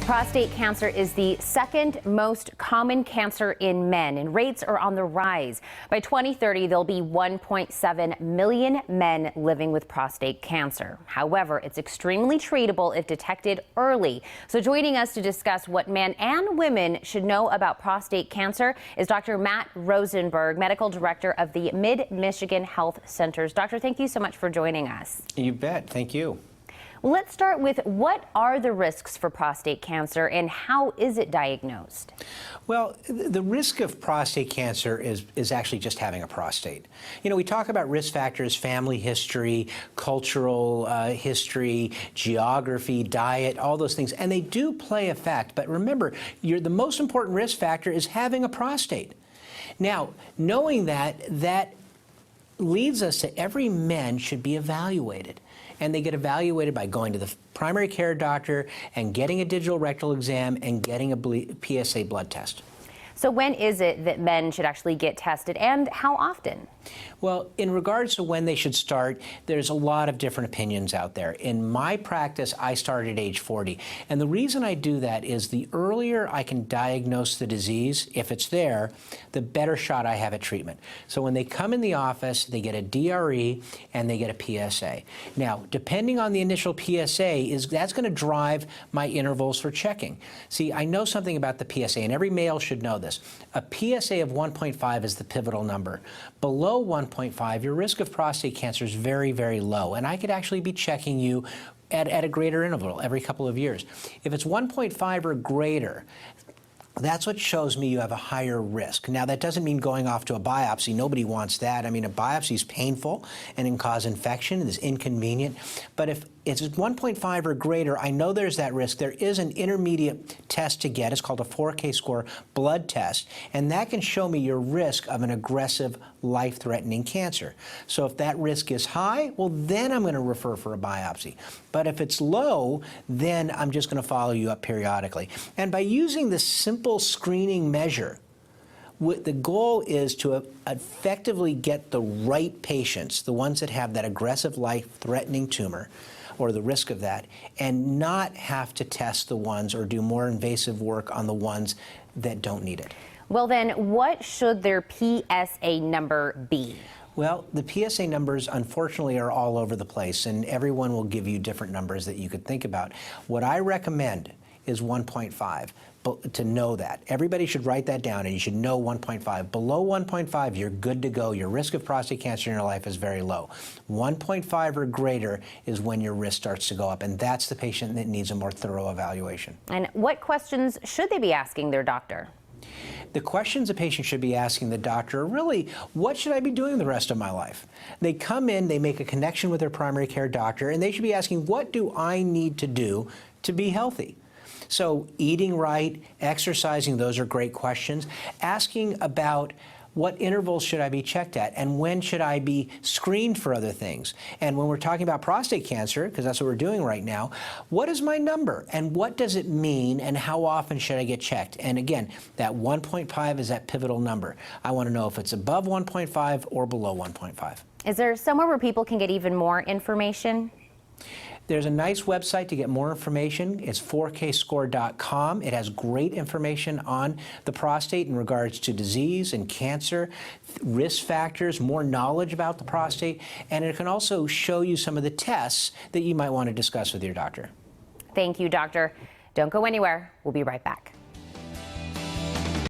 Prostate cancer is the second most common cancer in men, and rates are on the rise. By 2030, there'll be 1.7 million men living with prostate cancer. However, it's extremely treatable if detected early. So joining us to discuss what men and women should know about prostate cancer is Dr. Matt Rosenberg, Medical Director of the Mid-Michigan Health Centers. Doctor, thank you so much for joining us. You bet. Thank you. Let's start with, what are the risks for prostate cancer and how is it diagnosed? Well, the risk of prostate cancer is actually just having a prostate. You know, we talk about risk factors, family history, cultural history, geography, diet, all those things, and they do play a fact. But remember, the most important risk factor is having a prostate. Now, knowing that leads us to every man should be evaluated. And they get evaluated by going to the primary care doctor and getting a digital rectal exam and getting a PSA blood test. So when is it that men should actually get tested, and how often? Well, in regards to when they should start, there's a lot of different opinions out there. In my practice, I start at age 40. And the reason I do that is the earlier I can diagnose the disease, if it's there, the better shot I have at treatment. So when they come in the office, they get a DRE and they get a PSA. Now, depending on the initial PSA, that's going to drive my intervals for checking. See, I know something about the PSA, and every male should know this. A PSA of 1.5 is the pivotal number. Below 1.5, your risk of prostate cancer is very, very low, and I could actually be checking you at a greater interval every couple of years. If it's 1.5 or greater, that's what shows me you have a higher risk. Now, that doesn't mean going off to a biopsy. Nobody wants that. I mean, a biopsy is painful and can cause infection and is inconvenient. But if it's 1.5 or greater, I know there's that risk. There is an intermediate test to get. It's called a 4K score blood test, and that can show me your risk of an aggressive, life-threatening cancer. So if that risk is high, well, then I'm going to refer for a biopsy. But if it's low, then I'm just going to follow you up periodically. And by using this simple screening measure, the goal is to effectively get the right patients, the ones that have that aggressive, life-threatening tumor, or the risk of that, and not have to test the ones or do more invasive work on the ones that don't need it. Well then, what should their PSA number be? Well, the PSA numbers, unfortunately, are all over the place, and everyone will give you different numbers that you could think about. What I recommend is 1.5. To know that. Everybody should write that down, and you should know 1.5. Below 1.5, you're good to go. Your risk of prostate cancer in your life is very low. 1.5 or greater is when your risk starts to go up, and that's the patient that needs a more thorough evaluation. And what questions should they be asking their doctor? The questions a patient should be asking the doctor are really, what should I be doing the rest of my life? They come in, they make a connection with their primary care doctor, and they should be asking, what do I need to do to be healthy? So eating right, exercising, those are great questions. Asking about what intervals should I be checked at, and when should I be screened for other things? And when we're talking about prostate cancer, because that's what we're doing right now, what is my number, and what does it mean, and how often should I get checked? And again, that 1.5 is that pivotal number. I want to know if it's above 1.5 or below 1.5. Is there somewhere where people can get even more information? There's a nice website to get more information. It's 4kscore.com. It has great information on the prostate in regards to disease and cancer, risk factors, more knowledge about the prostate, and it can also show you some of the tests that you might want to discuss with your doctor. Thank you, doctor. Don't go anywhere. We'll be right back.